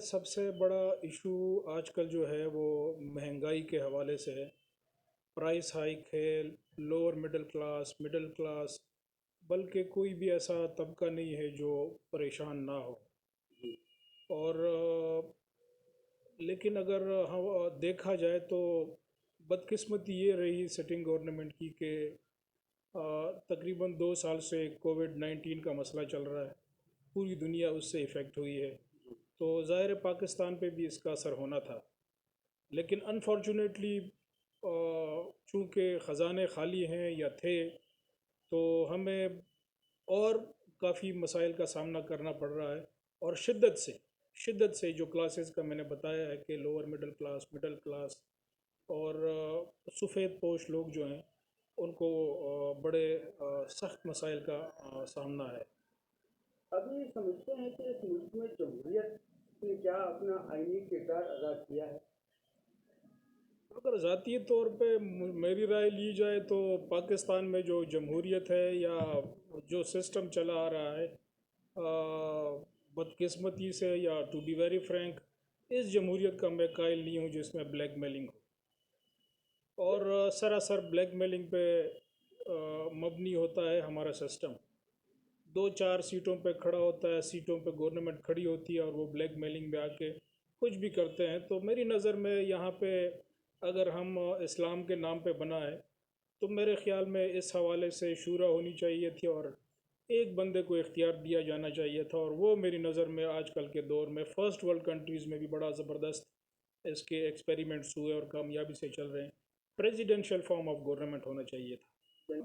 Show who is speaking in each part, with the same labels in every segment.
Speaker 1: سب سے بڑا ایشو آج کل جو ہے وہ مہنگائی کے حوالے سے ہے۔ پرائس ہائیک ہے، لوور مڈل کلاس، بلکہ کوئی بھی ایسا طبقہ نہیں ہے جو پریشان نہ ہو۔ اور لیکن اگر دیکھا جائے تو بدقسمتی یہ رہی سٹنگ گورنمنٹ کی کہ تقریباً 2 سال سے کووڈ 19 کا مسئلہ چل رہا ہے، پوری دنیا اس سے افیکٹ ہوئی ہے، تو ظاہر پاکستان پہ بھی اس کا اثر ہونا تھا۔ لیکن انفارچونیٹلی چونکہ خزانے خالی ہیں یا تھے، تو ہمیں اور کافی مسائل کا سامنا کرنا پڑ رہا ہے، اور شدت سے جو کلاسز کا میں نے بتایا ہے کہ لوور مڈل کلاس اور سفید پوش لوگ جو ہیں ان کو بڑے سخت مسائل کا سامنا ہے۔
Speaker 2: ابھی سمجھتے ہیں کہ اس ملک میں جمہوریت نے کیا اپنا آئینی کردار ادا کیا ہے؟
Speaker 1: اگر ذاتی طور پہ میری رائے لی جائے تو پاکستان میں جو جمہوریت ہے یا جو سسٹم چلا آ رہا ہے، بدقسمتی سے یا ٹو بی ویری فرینک، اس جمہوریت کا میں قائل نہیں ہوں جس میں بلیک میلنگ ہو، اور سراسر بلیک میلنگ پہ مبنی ہوتا ہے ہمارا سسٹم۔ 2 4 سیٹوں پہ کھڑا ہوتا ہے، سیٹوں پہ گورنمنٹ کھڑی ہوتی ہے اور وہ بلیک میلنگ میں آ کے کچھ بھی کرتے ہیں۔ تو میری نظر میں یہاں پہ اگر ہم اسلام کے نام پہ بنائے تو میرے خیال میں اس حوالے سے شورا ہونی چاہیے تھی، اور ایک بندے کو اختیار دیا جانا چاہیے تھا، اور وہ میری نظر میں آج کل کے دور میں فرسٹ ورلڈ کنٹریز میں بھی بڑا زبردست اس کے ایکسپیریمنٹس ہوئے اور کامیابی سے چل رہے ہیں۔ پریزیڈنشل فارم آف گورنمنٹ ہونا چاہیے تھا۔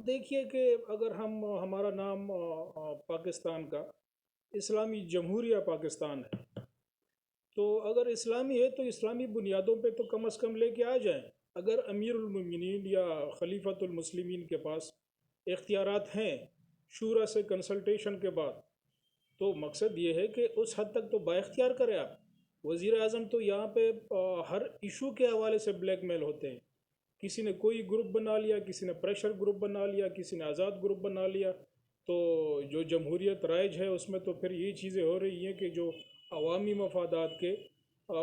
Speaker 1: دیکھیے کہ اگر ہمارا نام پاکستان کا اسلامی جمہوریہ پاکستان ہے، تو اگر اسلامی ہے تو اسلامی بنیادوں پہ تو کم از کم لے کے آ جائیں۔ اگر امیر المومنین یا خلیفۃ المسلمین کے پاس اختیارات ہیں شورا سے کنسلٹیشن کے بعد، تو مقصد یہ ہے کہ اس حد تک تو با اختیار کریں آپ۔ وزیر اعظم تو یہاں پہ ہر ایشو کے حوالے سے بلیک میل ہوتے ہیں، کسی نے کوئی گروپ بنا لیا، کسی نے پریشر گروپ بنا لیا، کسی نے آزاد گروپ بنا لیا، تو جو جمہوریت رائج ہے اس میں تو پھر یہ چیزیں ہو رہی ہیں کہ جو عوامی مفادات کے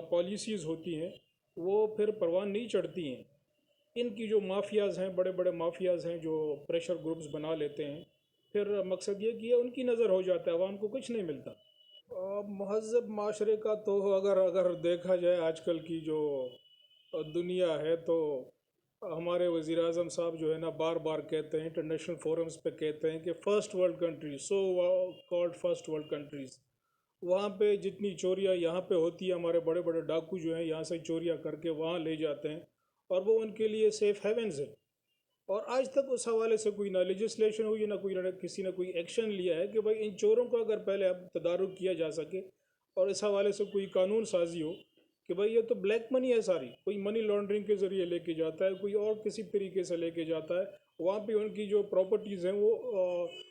Speaker 1: پالیسیز ہوتی ہیں وہ پھر پروان نہیں چڑھتی ہیں۔ ان کی جو مافیاز ہیں، بڑے بڑے مافیاز ہیں جو پریشر گروپس بنا لیتے ہیں، پھر مقصد یہ کہ ان کی نظر ہو جاتا ہے، عوام کو کچھ نہیں ملتا۔ مہذب معاشرے کا تو اگر دیکھا جائے آج کل کی جو دنیا ہے، تو ہمارے وزیر اعظم صاحب جو ہے نا بار بار کہتے ہیں، انٹرنیشنل فورمز پہ کہتے ہیں کہ first world countries, so called first world countries, وہاں پہ جتنی چوریاں یہاں پہ ہوتی ہے، ہمارے بڑے بڑے ڈاکو جو ہیں یہاں سے چوریاں کر کے وہاں لے جاتے ہیں، اور وہ ان کے لیے سیف ہیونز ہے۔ اور آج تک اس حوالے سے کوئی نہ لیجسلیشن ہوئی، نہ کسی نے کوئی ایکشن لیا ہے کہ بھائی ان چوروں کو اگر پہلے اب تدارک کیا جا سکے، اور اس حوالے سے کوئی قانون سازی ہو کہ بھائی یہ تو بلیک منی ہے، ساری کوئی منی لانڈرنگ کے ذریعے لے کے جاتا ہے، کوئی اور کسی طریقے سے لے کے جاتا ہے، وہاں پہ ان کی جو پراپرٹیز ہیں وہ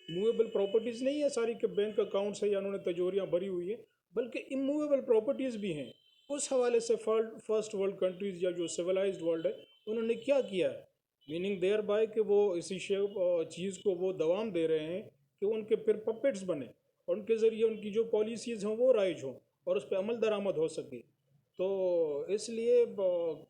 Speaker 1: موویبل پراپرٹیز نہیں ہے ساری کہ بینک اکاؤنٹس ہیں یا انہوں نے تجوریاں بھری ہوئی ہیں، بلکہ اموویبل پراپرٹیز بھی ہیں۔ اس حوالے سے فرسٹ ورلڈ کنٹریز یا جو سویلائزڈ ورلڈ ہے انہوں نے کیا کیا ہے، میننگ دیئر بائی کہ وہ اسی چیز کو وہ دوام دے رہے ہیں کہ ان کے پھر پپٹس بنے، اور ان کے ذریعے ان کی جو پالیسیز ہوں وہ رائج ہوں اور اس پہ عمل درآمد ہو سکے۔ تو اس لیے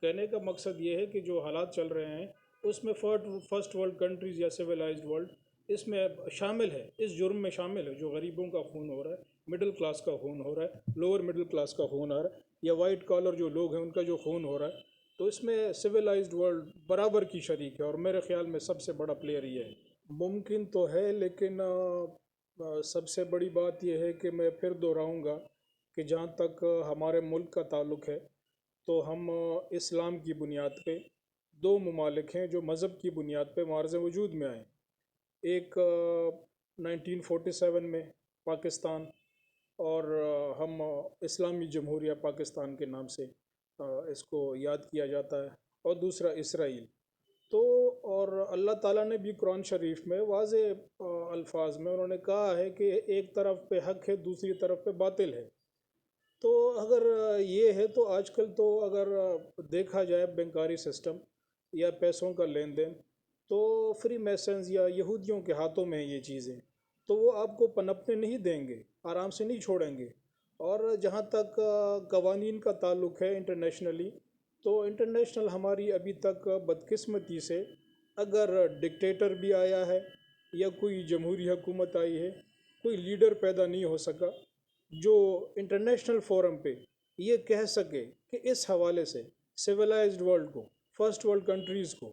Speaker 1: کہنے کا مقصد یہ ہے کہ جو حالات چل رہے ہیں اس میں فرسٹ ورلڈ کنٹریز یا سویلائزڈ ورلڈ اس میں شامل ہے، اس جرم میں شامل ہے، جو غریبوں کا خون ہو رہا ہے، مڈل کلاس کا خون ہو رہا ہے، لوور مڈل کلاس کا خون ہو رہا ہے، یا وائٹ کالر جو لوگ ہیں ان کا جو خون ہو رہا ہے، تو اس میں سویلائزڈ ورلڈ برابر کی شریک ہے، اور میرے خیال میں سب سے بڑا پلیئر یہ ہے۔ ممکن تو ہے، لیکن سب سے بڑی بات یہ ہے کہ میں پھر دہراؤں گا کہ جہاں تک ہمارے ملک کا تعلق ہے تو ہم اسلام کی بنیاد پہ 2 ممالک ہیں جو مذہب کی بنیاد پہ معرض وجود میں آئے، ایک 1947 میں پاکستان، اور ہم اسلامی جمہوریہ پاکستان کے نام سے اس کو یاد کیا جاتا ہے، اور دوسرا اسرائیل۔ تو اور اللہ تعالیٰ نے بھی قرآن شریف میں واضح الفاظ میں انہوں نے کہا ہے کہ ایک طرف پہ حق ہے، دوسری طرف پہ باطل ہے۔ تو اگر یہ ہے تو آج کل تو اگر دیکھا جائے بینکاری سسٹم یا پیسوں کا لین دین، تو فری میسنز یا یہودیوں کے ہاتھوں میں ہیں یہ چیزیں، تو وہ آپ کو پنپنے نہیں دیں گے، آرام سے نہیں چھوڑیں گے، اور جہاں تک قوانین کا تعلق ہے انٹرنیشنلی، تو انٹرنیشنل ہماری ابھی تک بدقسمتی سے اگر ڈکٹیٹر بھی آیا ہے یا کوئی جمہوری حکومت آئی ہے، کوئی لیڈر پیدا نہیں ہو سکا جو انٹرنیشنل فورم پہ یہ کہہ سکے کہ اس حوالے سے سویلائزڈ ورلڈ کو، فرسٹ ورلڈ کنٹریز کو،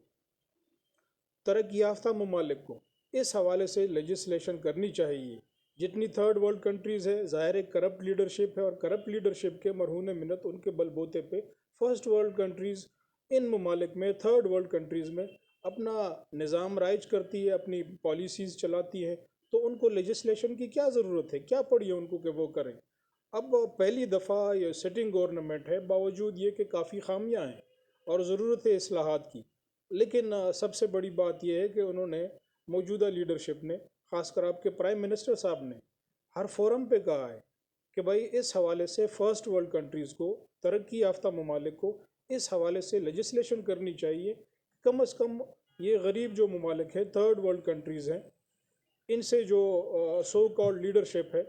Speaker 1: ترقی یافتہ ممالک کو اس حوالے سے لیجسلیشن کرنی چاہیے۔ جتنی تھرڈ ورلڈ کنٹریز ہے، ظاہر ہے کرپٹ لیڈرشپ ہے، اور کرپٹ لیڈرشپ کے مرہون منت ان کے بل بوتے پہ فرسٹ ورلڈ کنٹریز ان ممالک میں، تھرڈ ورلڈ کنٹریز میں اپنا نظام رائج کرتی ہے، اپنی پالیسیز چلاتی ہے، تو ان کو لیجسلیشن کی کیا ضرورت ہے، کیا پڑی ہے ان کو کہ وہ کریں؟ اب پہلی دفعہ یہ سٹنگ گورنمنٹ ہے، باوجود یہ کہ کافی خامیاں ہیں اور ضرورت ہے اصلاحات کی، لیکن سب سے بڑی بات یہ ہے کہ انہوں نے، موجودہ لیڈرشپ نے، خاص کر آپ کے پرائم منسٹر صاحب نے ہر فورم پہ کہا ہے کہ بھائی اس حوالے سے فرسٹ ورلڈ کنٹریز کو، ترقی یافتہ ممالک کو اس حوالے سے لیجسلیشن کرنی چاہیے، کم از کم یہ غریب جو ممالک ہیں، تھرڈ ورلڈ کنٹریز ہیں، ان سے جو سو کالڈ لیڈرشپ ہے،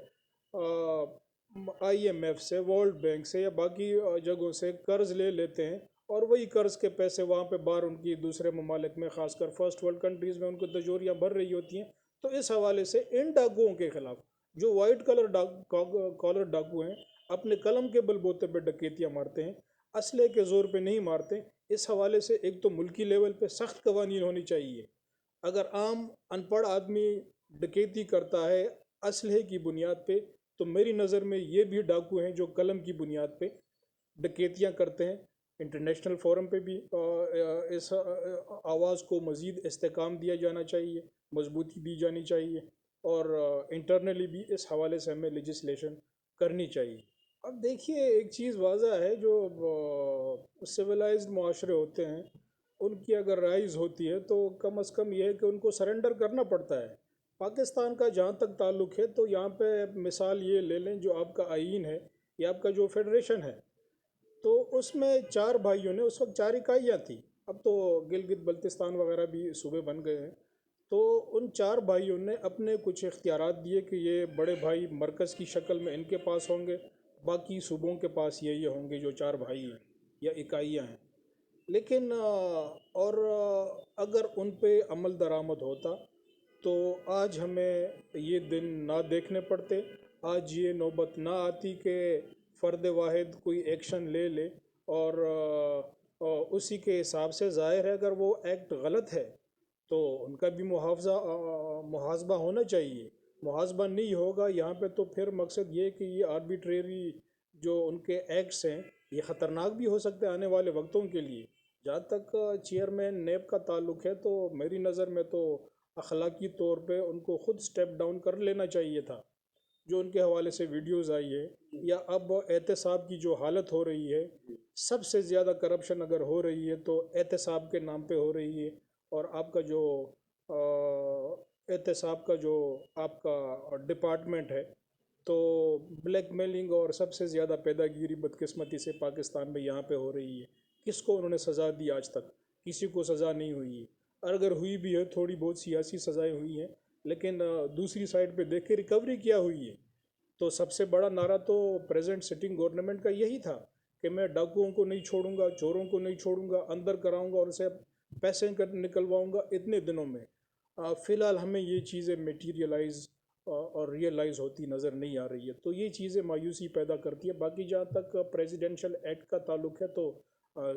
Speaker 1: آئی ایم ایف سے، ورلڈ بینک سے یا باقی جگہوں سے قرض لے لیتے ہیں، اور وہی قرض کے پیسے وہاں پہ باہر ان کی دوسرے ممالک میں، خاص کر فرسٹ ورلڈ کنٹریز میں ان کو تجوریاں بھر رہی ہوتی ہیں۔ تو اس حوالے سے ان ڈاکوؤں کے خلاف، جو وائٹ کالر ڈاکو ہیں، اپنے قلم کے بل بوتے پہ ڈکیتیاں مارتے ہیں، اسلحے کے زور پہ نہیں مارتے، اس حوالے سے ایک تو ملکی لیول پہ سخت قوانین ہونی چاہیے۔ اگر عام ان پڑھ آدمی ڈکیتی کرتا ہے اسلحے کی بنیاد پہ، تو میری نظر میں یہ بھی ڈاکو ہیں جو قلم کی بنیاد پہ ڈکیتیاں کرتے ہیں۔ انٹرنیشنل فورم پہ بھی اس آواز کو مزید استحکام دیا جانا چاہیے، مضبوطی دی جانی چاہیے، اور انٹرنلی بھی اس حوالے سے ہمیں لیجسلیشن کرنی چاہیے۔ اب دیکھیے ایک چیز واضح ہے، جو سویلائزڈ معاشرے ہوتے ہیں ان کی اگر رائز ہوتی ہے تو کم از کم یہ ہے کہ ان کو سرنڈر کرنا پڑتا ہے۔ پاکستان کا جہاں تک تعلق ہے تو یہاں پہ مثال یہ لے لیں، جو آپ کا آئین ہے یا آپ کا جو فیڈریشن ہے، تو اس میں 4 بھائیوں نے، اس وقت 4 اکائیاں تھیں، اب تو گلگت بلتستان وغیرہ بھی صوبے بن گئے ہیں، تو ان 4 بھائیوں نے اپنے کچھ اختیارات دیے کہ یہ بڑے بھائی مرکز کی شکل میں ان کے پاس ہوں گے، باقی صوبوں کے پاس یہ ہوں گے جو 4 بھائی ہیں یا اکائیاں ہیں۔ لیکن اور اگر ان پہ عمل درآمد ہوتا تو آج ہمیں یہ دن نہ دیکھنے پڑتے، آج یہ نوبت نہ آتی کہ فرد واحد کوئی ایکشن لے لے، اور اسی کے حساب سے ظاہر ہے اگر وہ ایکٹ غلط ہے تو ان کا بھی محاسبہ ہونا چاہیے۔ محاسبہ نہیں ہوگا یہاں پہ تو پھر مقصد یہ کہ یہ آربیٹریری جو ان کے ایکٹس ہیں یہ خطرناک بھی ہو سکتے ہیں آنے والے وقتوں کے لیے۔ جہاں تک چیئرمین نیب کا تعلق ہے تو میری نظر میں تو اخلاقی طور پہ ان کو خود سٹیپ ڈاؤن کر لینا چاہیے تھا، جو ان کے حوالے سے ویڈیوز آئی ہے، یا اب احتساب کی جو حالت ہو رہی ہے، سب سے زیادہ کرپشن اگر ہو رہی ہے تو احتساب کے نام پہ ہو رہی ہے، اور آپ کا جو احتساب کا جو آپ کا ڈپارٹمنٹ ہے، تو بلیک میلنگ اور سب سے زیادہ پیدا گیری بدقسمتی سے پاکستان میں یہاں پہ ہو رہی ہے۔ کس کو انہوں نے سزا دی؟ آج تک کسی کو سزا نہیں ہوئی ہے، اور اگر ہوئی بھی ہے تھوڑی بہت سیاسی سزائیں ہوئی ہیں، لیکن دوسری سائڈ پہ دیکھیں ریکوری کیا ہوئی ہے۔ تو سب سے بڑا نعرہ تو پریزنٹ سٹنگ گورنمنٹ کا یہی تھا کہ میں ڈاکوؤں کو نہیں چھوڑوں گا، چوروں کو نہیں چھوڑوں گا، اندر کراؤں گا اور اسے پیسے نکلواؤں گا اتنے دنوں میں۔ فی الحال ہمیں یہ چیزیں میٹیریلائز اور ریئلائز ہوتی نظر نہیں آ رہی ہے، تو یہ چیزیں مایوسی پیدا کرتی ہے۔ باقی جہاں تک پریزیڈنشل ایکٹ کا تعلق ہے تو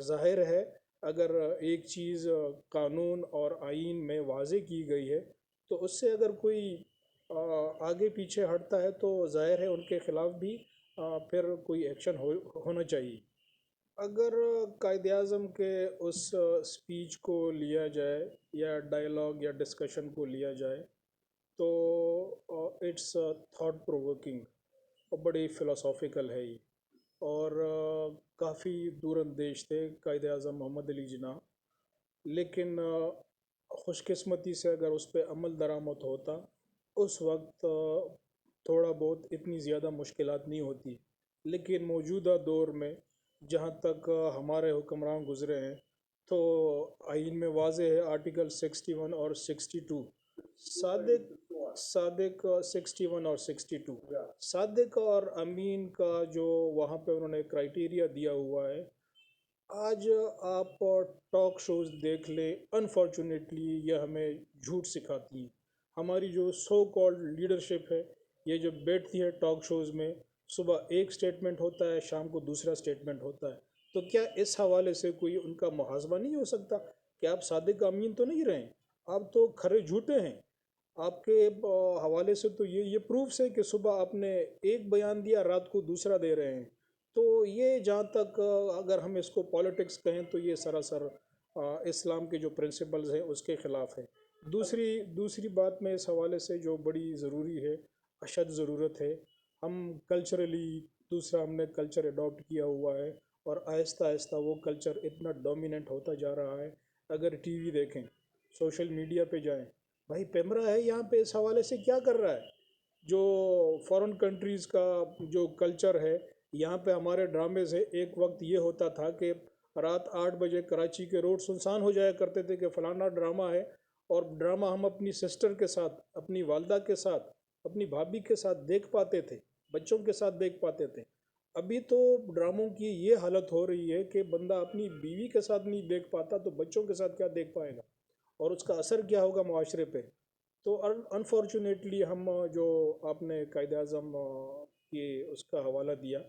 Speaker 1: ظاہر ہے اگر ایک چیز قانون اور آئین میں واضح کی گئی ہے تو اس سے اگر کوئی آگے پیچھے ہٹتا ہے تو ظاہر ہے ان کے خلاف بھی پھر کوئی ایکشن ہونا چاہیے۔ اگر قائد اعظم کے اس اسپیچ کو لیا جائے یا ڈائلاگ یا ڈسکشن کو لیا جائے تو اٹس تھاٹ پرووکنگ، اور بڑی فلاسافیکل ہے یہ، اور کافی دور اندیش تھے قائد اعظم محمد علی جناح، لیکن خوش قسمتی سے اگر اس پہ عمل درآمد ہوتا اس وقت تھوڑا بہت اتنی زیادہ مشکلات نہیں ہوتی، لیکن موجودہ دور میں جہاں تک ہمارے حکمران گزرے ہیں تو آئین میں واضح ہے، آرٹیکل 61 اور 62 صادق صادق 61 اور 62.
Speaker 2: Yeah.
Speaker 1: صادق اور امین کا جو وہاں پہ انہوں نے کرائٹیریا دیا ہوا ہے، آج آپ ٹاک شوز دیکھ لیں، انفارچونیٹلی یہ ہمیں جھوٹ سکھاتی ہیں. ہماری جو سو کالڈ لیڈرشپ ہے، یہ جو بیٹھتی ہے ٹاک شوز میں، صبح ایک سٹیٹمنٹ ہوتا ہے، شام کو دوسرا سٹیٹمنٹ ہوتا ہے. تو کیا اس حوالے سے کوئی ان کا محاسبہ نہیں ہو سکتا کہ آپ صادق امین تو نہیں رہے، آپ تو کھرے جھوٹے ہیں؟ آپ کے حوالے سے تو یہ پروفس ہے کہ صبح آپ نے ایک بیان دیا، رات کو دوسرا دے رہے ہیں. تو یہ جہاں تک اگر ہم اس کو پالیٹکس کہیں تو یہ سراسر اسلام کے جو پرنسپلز ہیں اس کے خلاف ہے. دوسری بات میں اس حوالے سے جو بڑی ضروری ہے، اشد ضرورت ہے، ہم کلچرلی دوسرا ہم نے کلچر اڈاپٹ کیا ہوا ہے، اور آہستہ آہستہ وہ کلچر اتنا ڈومیننٹ ہوتا جا رہا ہے. اگر ٹی وی دیکھیں، سوشل میڈیا پہ جائیں، بھائی پیمرا ہے یہاں پہ اس حوالے سے کیا کر رہا ہے؟ جو فارن کنٹریز کا جو کلچر ہے، یہاں پہ ہمارے ڈرامے سے ایک وقت یہ ہوتا تھا کہ رات 8 بجے کراچی کے روڈ سنسان ہو جایا کرتے تھے کہ فلانا ڈرامہ ہے، اور ڈرامہ ہم اپنی سسٹر کے ساتھ، اپنی والدہ کے ساتھ، اپنی بھابھی کے ساتھ دیکھ پاتے تھے، بچوں کے ساتھ دیکھ پاتے تھے. ابھی تو ڈراموں کی یہ حالت ہو رہی ہے کہ بندہ اپنی بیوی کے ساتھ نہیں دیکھ پاتا تو بچوں کے ساتھ کیا دیکھ پائے گا، اور اس کا اثر کیا ہوگا معاشرے پہ. تو انفارچونیٹلی ہم جو آپ نے قائد اعظم کی اس کا حوالہ دیا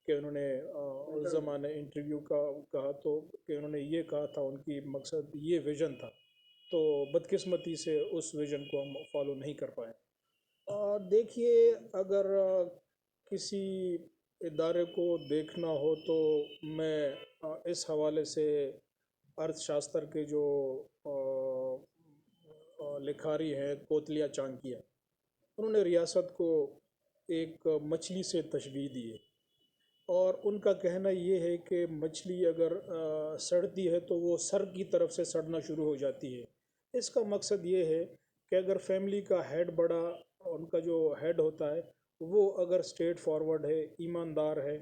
Speaker 1: کہ انہوں نے اس زمانے انٹرویو کا کہا، تو کہ انہوں نے یہ کہا تھا، ان کی مقصد یہ ویژن تھا، تو بدقسمتی سے اس ویژن کو ہم فالو نہیں کر پائے. دیکھیے، اگر کسی ادارے کو دیکھنا ہو تو میں اس حوالے سے ارتھ شاستر کے جو لکھاری ہیں کوتلیا چانکیہ، انہوں نے ریاست کو ایک مچھلی سے تشبیہ دی ہے، اور ان کا کہنا یہ ہے کہ مچھلی اگر سڑتی ہے تو وہ سر کی طرف سے سڑنا شروع ہو جاتی ہے. اس کا مقصد یہ ہے کہ اگر فیملی کا ہیڈ بڑا، ان کا جو ہیڈ ہوتا ہے وہ اگر اسٹریٹ فارورڈ ہے، ایماندار ہے،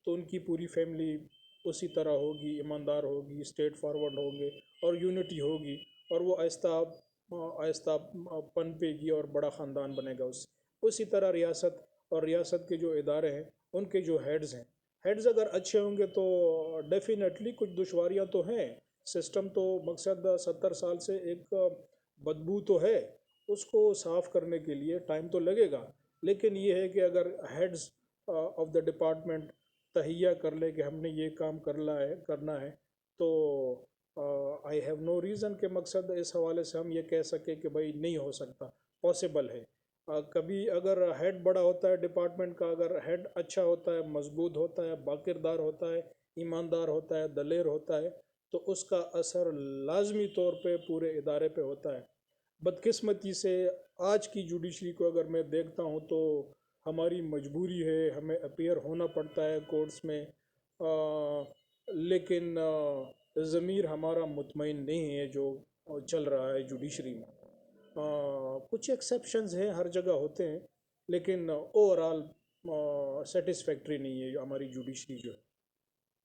Speaker 1: تو ان کی پوری فیملی اسی طرح ہوگی، ایماندار ہوگی، اسٹریٹ فارورڈ ہوں گے، اور یونٹی ہوگی، اور وہ آہستہ آہستہ پنپے گی اور بڑا خاندان بنے گا. اسی طرح ریاست اور ریاست کے جو ادارے ہیں، ان کے جو ہیڈز اگر اچھے ہوں گے تو ڈیفینیٹلی کچھ دشواریاں تو ہیں. سسٹم تو مقصد 70 سال سے ایک بدبو تو ہے، اس کو صاف کرنے کے لیے ٹائم تو لگے گا. لیکن یہ ہے کہ اگر ہیڈز آف دا ڈپارٹمنٹ تہیہ کر لے کہ ہم نے یہ کام کرنا ہے، تو آئی ہیو نو ریزن کہ مقصد اس حوالے سے ہم یہ کہہ سکیں کہ بھائی نہیں ہو سکتا، پاسبل ہے. کبھی اگر ہیڈ بڑا ہوتا ہے ڈپارٹمنٹ کا، اگر ہیڈ اچھا ہوتا ہے، مضبوط ہوتا ہے، باکردار ہوتا ہے، ایماندار ہوتا ہے، دلیر ہوتا ہے، تو اس کا اثر لازمی طور پہ پورے ادارے پہ ہوتا ہے. بدقسمتی سے آج کی جوڈیشری کو اگر میں دیکھتا ہوں تو ہماری مجبوری ہے، ہمیں اپیئر ہونا پڑتا ہے کورٹس میں، لیکن ضمیر ہمارا مطمئن نہیں ہے جو چل رہا ہے جوڈیشری میں. کچھ ایکسیپشنز ہیں، ہر جگہ ہوتے ہیں، لیکن اوور آل سیٹسفیکٹری نہیں ہے ہماری جوڈیشری جو ہے.